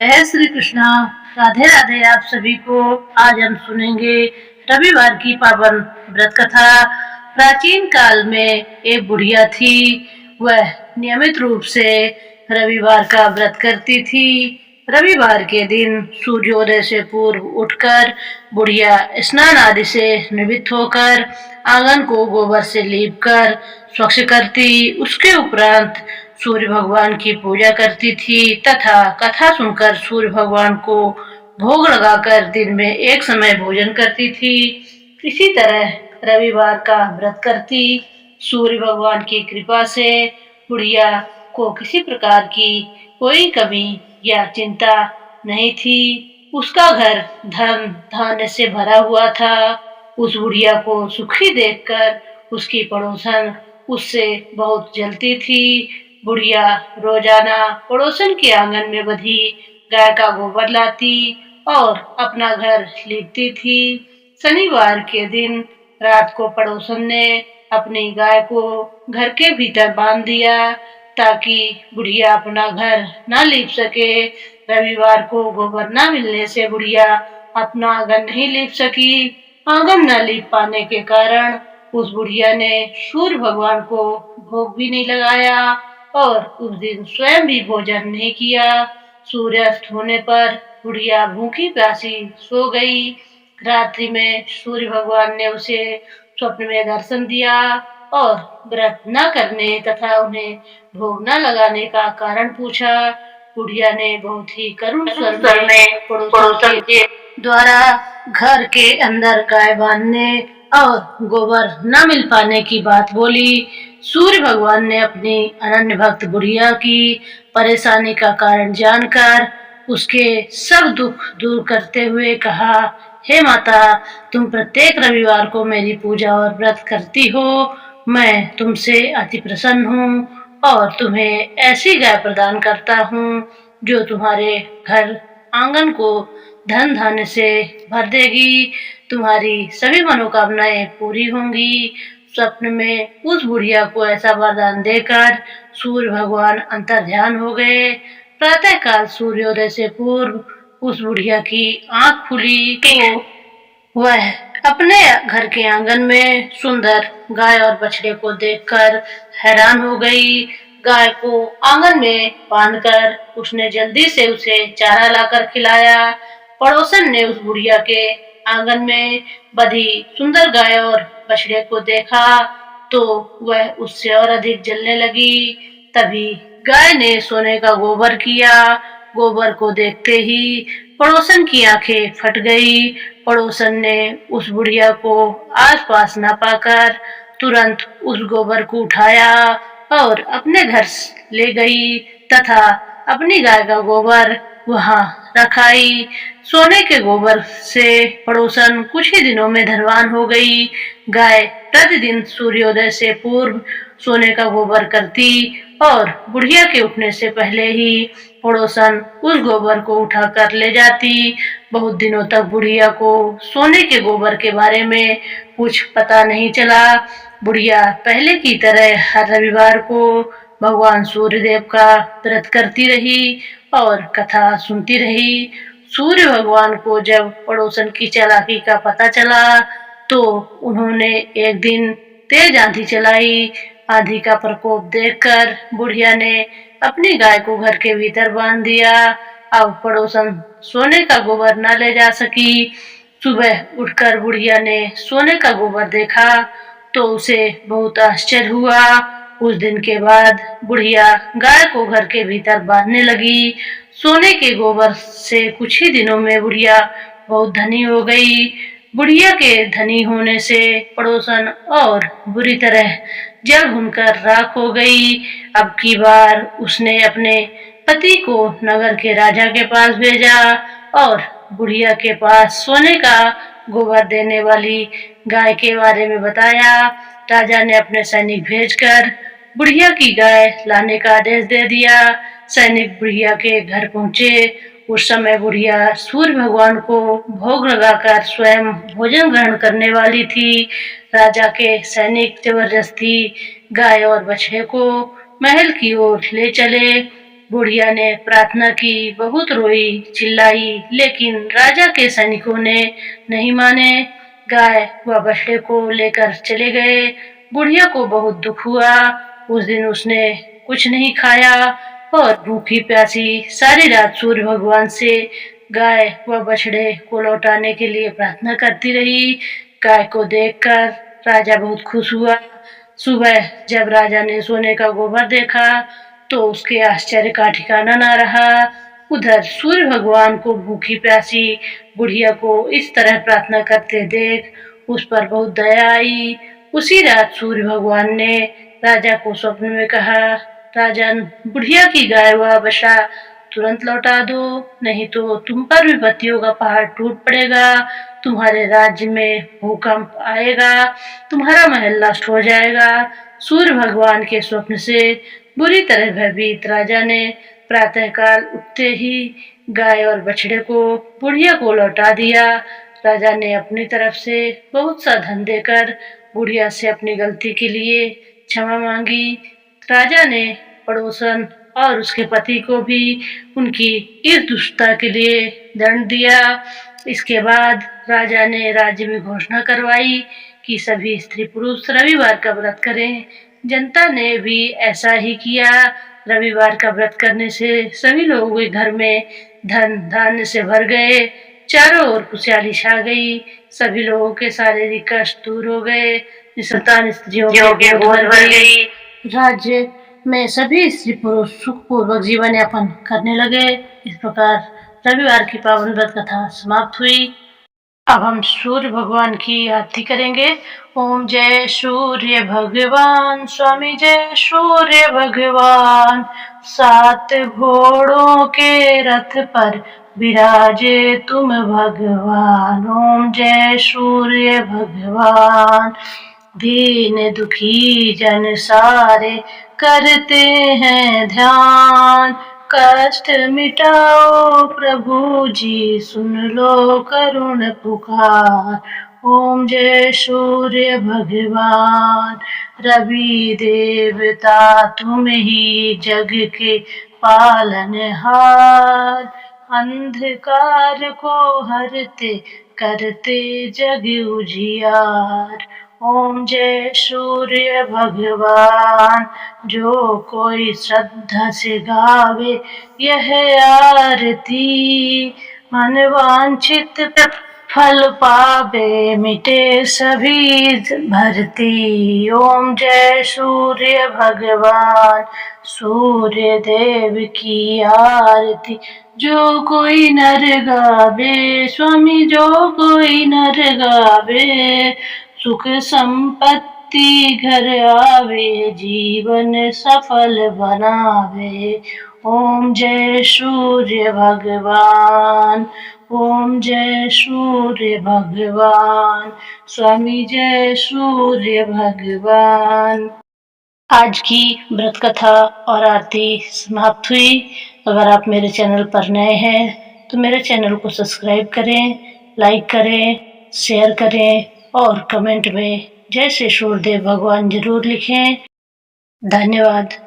जय श्री कृष्णा। राधे राधे आप सभी को। आज हम सुनेंगे रविवार की पावन व्रत कथा। प्राचीन काल में एक बुढ़िया थी। वह नियमित रूप से रविवार का व्रत करती थी। रविवार के दिन सूर्योदय से पूर्व उठकर बुढ़िया स्नान आदि से निवृत्त होकर आंगन को गोबर से लीपकर स्वच्छ करती। उसके उपरांत सूर्य भगवान की पूजा करती थी तथा कथा सुनकर सूर्य भगवान को भोग लगाकर दिन में एक समय भोजन करती थी। इसी तरह रविवार का व्रत करती। सूर्य भगवान की कृपा से बुढ़िया को किसी प्रकार की कोई कमी या चिंता नहीं थी। उसका घर धन धान्य से भरा हुआ था। उस बुढ़िया को सुखी देखकर उसकी पड़ोसन उससे बहुत जलती थी। बुढ़िया रोजाना पड़ोसन के आंगन में बंधी गाय का गोबर लाती और अपना घर लीपती थी। शनिवार के दिन रात को पड़ोसन ने अपनी गाय को घर के भीतर बांध दिया ताकि बुढ़िया अपना घर न लीप सके। रविवार को गोबर न मिलने से बुढ़िया अपना आंगन नहीं लीप सकी। आंगन न लीप पाने के कारण उस बुढ़िया ने सूर्य भगवान को भोग भी नहीं लगाया और उस दिन स्वयं भी भोजन नहीं किया। सूर्यास्त होने पर बुढ़िया भूखी प्यासी सो गई। रात्रि में सूर्य भगवान ने उसे स्वप्न में दर्शन दिया और व्रत न करने तथा उन्हें भोग न लगाने का कारण पूछा। बुढ़िया ने बहुत ही करुण स्वर में पड़ोसन के द्वारा घर के अंदर गाय बांधने और गोबर न मिल पाने की बात बोली। सूर्य भगवान ने अपनी अनन्य भक्त बुढ़िया की परेशानी का कारण जानकर उसके सब दुख दूर करते हुए कहा, हे माता, तुम प्रत्येक रविवार को मेरी पूजा और व्रत करती हो। मैं तुमसे अति प्रसन्न हूँ और तुम्हें ऐसी गाय प्रदान करता हूँ जो तुम्हारे घर आंगन को धन धान्य से भर देगी। तुम्हारी सभी मनोकामनाएं पूरी होंगी। स्वप्न में उस बुढ़िया को ऐसा वरदान देकर सूर्य भगवान अंतर्ध्यान हो गए। प्रातः काल सूर्योदय से पूर्व उस बुढ़िया की आंख खुली तो वह अपने घर के आंगन में सुंदर गाय और बछड़े को देखकर हैरान हो गई। गाय को आंगन में बांधकर उसने जल्दी से उसे चारा लाकर खिलाया। पड़ोसन ने उस बुढ़िया के आंगन में बंधी सुंदर गाय और बछड़े को देखा तो वह उससे और अधिक जलने लगी। तभी गाय ने सोने का गोबर किया। गोबर को देखते ही पड़ोसन की आंखें फट गई। पड़ोसन ने उस बुढ़िया को आसपास न पाकर तुरंत उस गोबर को उठाया और अपने घर ले गई तथा अपनी गाय का गोबर वहां रखाई। सोने के गोबर से पड़ोसन कुछ ही दिनों में धनवान हो गई। गाय प्रतिदिन सूर्योदय से पूर्व सोने का गोबर करती और बुढ़िया के उठने से पहले ही पड़ोसन उस गोबर को उठाकर ले जाती। बहुत दिनों तक बुढ़िया को सोने के गोबर के बारे में कुछ पता नहीं चला। बुढ़िया पहले की तरह हर रविवार को भगवान सूर्यदेव का व्रत करती रही और कथा सुनती रही। सूर्य भगवान को जब पड़ोसन की चालाकी का पता चला तो उन्होंने एक दिन तेज आंधी चलाई। आंधी का प्रकोप देखकर बुढ़िया ने अपनी गाय को घर के भीतर बांध दिया। अब पड़ोसन सोने का गोबर न ले जा सकी। सुबह उठकर बुढ़िया ने सोने का गोबर देखा तो उसे बहुत आश्चर्य हुआ। उस दिन के बाद बुढ़िया गाय को घर के भीतर बांधने लगी। सोने के गोबर से कुछ ही दिनों में बुढ़िया बहुत धनी हो गई। बुढ़िया के धनी होने से पड़ोसन और बुरी तरह जल भुनकर राख हो गई। अब की बार उसने अपने पति को नगर के राजा के पास भेजा और बुढ़िया के पास सोने का गोबर देने वाली गाय के बारे में बताया। राजा ने अपने सैनिक भेजकर बुढ़िया की गाय लाने का आदेश दे दिया। सैनिक बुढ़िया के घर पहुंचे। उस समय बुढ़िया सूर्य भगवान को भोग लगाकर स्वयं भोजन ग्रहण करने वाली थी। राजा के सैनिक जबरदस्ती गाय और बछड़े को महल की ओर ले चले। बुढ़िया ने प्रार्थना की, बहुत रोई, चिल्लाई, लेकिन राजा के सैनिकों ने नहीं माने। गाय व बछड़े को लेकर चले गए। बुढ़िया को बहुत दुख हुआ। उस दिन उसने कुछ नहीं खाया और भूखी प्यासी सारी रात सूर्य भगवान से गाय व बछड़े को लौटाने के लिए प्रार्थना करती रही। गाय को देखकर राजा बहुत खुश हुआ। सुबह जब राजा ने सोने का गोबर देखा तो उसके आश्चर्य का ठिकाना न रहा। उधर सूर्य भगवान को भूखी प्यासी बुढ़िया को इस तरह प्रार्थना करते देख उस पर बहुत दया आई। उसी रात सूर्य भगवान ने राजा को स्वप्न में कहा, राजन, बुढ़िया की गाय व बछड़ा तुरंत लौटा दो, नहीं तो तुम पर विपत्तियों का पहाड़ टूट पड़ेगा। तुम्हारे राज्य में भूकंप आएगा, तुम्हारा महल नष्ट हो जाएगा। सूर्य भगवान के स्वप्न से बुरी तरह भयभीत राजा ने प्रातःकाल उठते ही गाय और बछड़े को बुढ़िया को लौटा दिया। राजा ने अपनी तरफ से बहुत सा धन देकर बुढ़िया से अपनी गलती के लिए क्षमा मांगी। राजा ने पड़ोसन और उसके पति को भी उनकी इस दुष्टता के लिए दंड दिया। इसके बाद राजा ने राज्य में घोषणा करवाई कि सभी स्त्री पुरुष रविवार का व्रत करें। जनता ने भी ऐसा ही किया। रविवार का व्रत करने से सभी लोगों के घर में धन धान्य से भर गए। चारों ओर खुशहाली छा गई। सभी लोगों के शारीरिक कष्ट दूर हो गए। निसंतान स्त्रियों के गोद भर गई। राज्य में सभी स्त्री पुरुष सुखपूर्वक जीवन यापन करने लगे। इस प्रकार रविवार की पावन व्रत कथा समाप्त हुई। अब हम सूर्य भगवान की आरती करेंगे। ओम जय सूर्य भगवान, स्वामी जय सूर्य भगवान। 7 घोड़ों के रथ पर विराजे तुम भगवान। ओम जय सूर्य भगवान। दीन दुखी जन सारे करते हैं ध्यान। कष्ट मिटाओ प्रभु जी, सुन लो करुण पुकार। ओम जय सूर्य भगवान। रवि देवता तुम ही जग के पालनहार। अंधकार को हरते करते जग उजियार। ओम जय सूर्य भगवान। जो कोई श्रद्धा से गावे यह आरती, मन वांछित फल पावे, मिटे सभी भरती। ओम जय सूर्य भगवान। सूर्य देव की आरती जो कोई नर गावे, स्वामी जो कोई नर गावे, सुख संपत्ति घर आवे, जीवन सफल बनावे। ओम जय सूर्य भगवान। ओम जय सूर्य भगवान। स्वामी जय सूर्य भगवान। आज की व्रत कथा और आरती समाप्त हुई। अगर आप मेरे चैनल पर नए हैं तो मेरे चैनल को सब्सक्राइब करें, लाइक करें, शेयर करें और कमेंट में जय श्री सूर्यदेव भगवान जरूर लिखें। धन्यवाद।